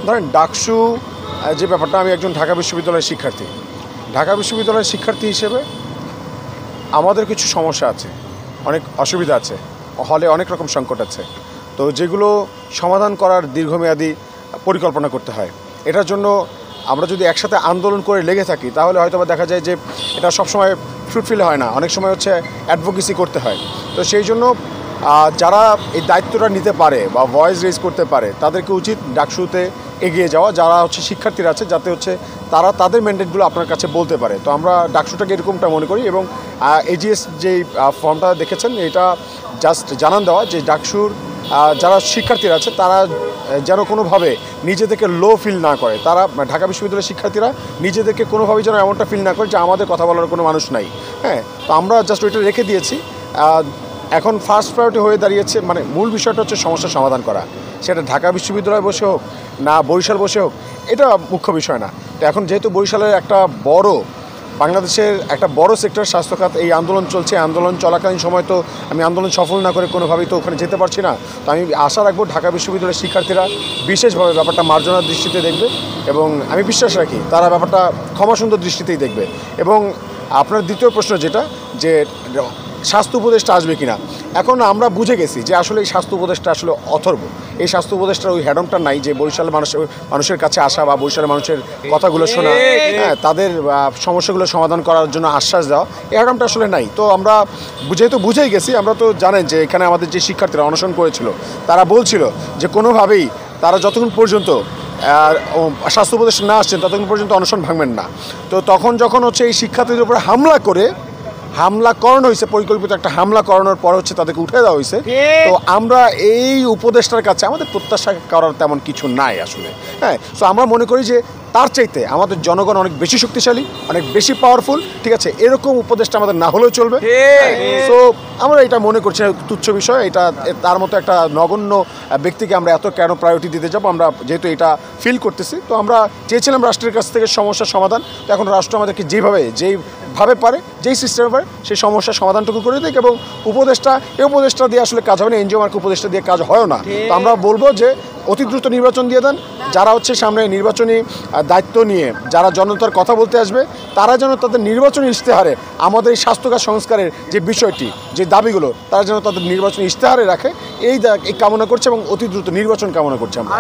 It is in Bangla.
ধরেন ডাকসু যে ব্যাপারটা, আমি একজন ঢাকা বিশ্ববিদ্যালয়ের শিক্ষার্থী। ঢাকা বিশ্ববিদ্যালয়ের শিক্ষার্থী হিসেবে আমাদের কিছু সমস্যা আছে, অনেক অসুবিধা আছে, হলে অনেক রকম সংকট আছে, তো যেগুলো সমাধান করার দীর্ঘমেয়াদী পরিকল্পনা করতে হয়। এটার জন্য আমরা যদি একসাথে আন্দোলন করে লেগে থাকি তাহলে হয়তো দেখা যায় যে এটা সবসময় ফ্রুটফুল হয় না, অনেক সময় হচ্ছে অ্যাডভোকেসি করতে হয়। তো সেই জন্য যারা এই দায়িত্বটা নিতে পারে বা ভয়েস রেজ করতে পারে তাদেরকে উচিত ডাকসুতে এগিয়ে যাওয়া, যারা হচ্ছে শিক্ষার্থীরা আছে, যাতে হচ্ছে তারা তাদের ম্যান্ডেটগুলো আপনার কাছে বলতে পারে। তো আমরা ডাকসুটাকে এরকমটা মনে করি, এবং এজিএস যেই ফর্মটা দেখেছেন এটা জাস্ট জানান দেওয়া যে ডাকসুর যারা শিক্ষার্থীরা আছে তারা যেন কোনোভাবে নিজেদেরকে লো ফিল না করে, তারা ঢাকা বিশ্ববিদ্যালয়ের শিক্ষার্থীরা নিজেদেরকে কোনোভাবেই যেন এমনটা ফিল না করে যে আমাদের কথা বলার কোনো মানুষ নাই। হ্যাঁ, তো আমরা জাস্ট ওইটা রেখে দিয়েছি। এখন ফার্স্ট প্রায়োরিটি হয়ে দাঁড়িয়েছে, মানে মূল বিষয়টা হচ্ছে সমস্যার সমাধান করা, সেটা ঢাকা বিশ্ববিদ্যালয়ে বসে হোক না বরিশাল বসে হোক, এটা মুখ্য বিষয় না। তো এখন যেহেতু বরিশালের একটা বড়, বাংলাদেশের একটা বড় সেক্টর স্বাস্থ্য খাত, এই আন্দোলন চলছে, আন্দোলন চলাকালীন সময় তো আমি আন্দোলন সফল না করে কোনোভাবেই তো ওখানে যেতে পারছি না। তো আমি আশা রাখবো ঢাকা বিশ্ববিদ্যালয়ের শিক্ষার্থীরা বিশেষভাবে ব্যাপারটা মার্জনার দৃষ্টিতে দেখবে, এবং আমি বিশ্বাস রাখি তারা ব্যাপারটা ক্ষমাসুন্দর দৃষ্টিতেই দেখবে। এবং আপনার দ্বিতীয় প্রশ্ন যেটা, যে স্বাস্থ্য উপদেষ্টা আসবে কিনা, এখন আমরা বুঝে গেছি যে আসলে এই স্বাস্থ্য উপদেষ্টা আসলে অথর্ব। এই স্বাস্থ্য উপদেষ্টার ওই হ্যাডমটা নাই যে বরিশালের মানুষের কাছে আসা বা বরিশালের মানুষের কথাগুলো শোনা, হ্যাঁ, তাদের সমস্যাগুলো সমাধান করার জন্য আশ্বাস দেওয়া, এই হ্যাডমটা আসলে নাই। তো আমরা যেহেতু বুঝেই গেছি, আমরা তো জানেন যে এখানে আমাদের যে শিক্ষার্থীরা অনশন করেছিল তারা বলছিল যে কোনোভাবেই তারা যতক্ষণ পর্যন্ত স্বাস্থ্য উপদেষ্টা না আসছেন ততক্ষণ পর্যন্ত অনশন ভাঙবেন না। তো তখন যখন হচ্ছে এই শিক্ষার্থীদের উপরে হামলা করানো হয়েছে, পরিকল্পিত একটা হামলা করানোর পর হচ্ছে তাদেরকে উঠে দেওয়া হয়েছে। তো আমরা এই উপদেষ্টার কাছে আমাদের প্রত্যাশা করার তেমন কিছু নাই আসলে। হ্যাঁ, তো আমরা মনে করি যে তার চাইতে আমাদের জনগণ অনেক বেশি শক্তিশালী, অনেক বেশি পাওয়ারফুল, ঠিক আছে, এরকম উপদেষ্টা আমাদের না হলেও চলবে। তো আমরা এটা মনে করছি তুচ্ছ বিষয়, এটা তার মতো একটা নগণ্য ব্যক্তিকে আমরা এত কেন প্রায়োরিটি দিতে যাবো। আমরা যেহেতু এটা ফিল করতেছি, তো আমরা চেয়েছিলাম রাষ্ট্রের কাছ থেকে সমস্যার সমাধান। তো এখন রাষ্ট্র আমাদেরকে যেইভাবে পারে, যেই সিস্টেমে পারে, সেই সমস্যার সমাধানটুকু করে দিক। এবং এই উপদেষ্টা দিয়ে আসলে কাজ হবে না, এনজিও মার্কে উপদেষ্টা দিয়ে কাজ হয় না। তো আমরা বলবো যে অতি দ্রুত নির্বাচন দিয়ে দেন। যারা হচ্ছে সামনে নির্বাচনী দায়িত্ব নিয়ে যারা জনতার কথা বলতে আসবে, তারা যেন তাদের নির্বাচনী ইশতেহারে আমাদের এই স্বাস্থ্যখাত সংস্কারের যে বিষয়টি, যে দাবিগুলো, তারা যেন তাদের নির্বাচনী ইশতেহারে রাখে, এই কামনা করছে, এবং অতি দ্রুত নির্বাচন কামনা করছে আমরা।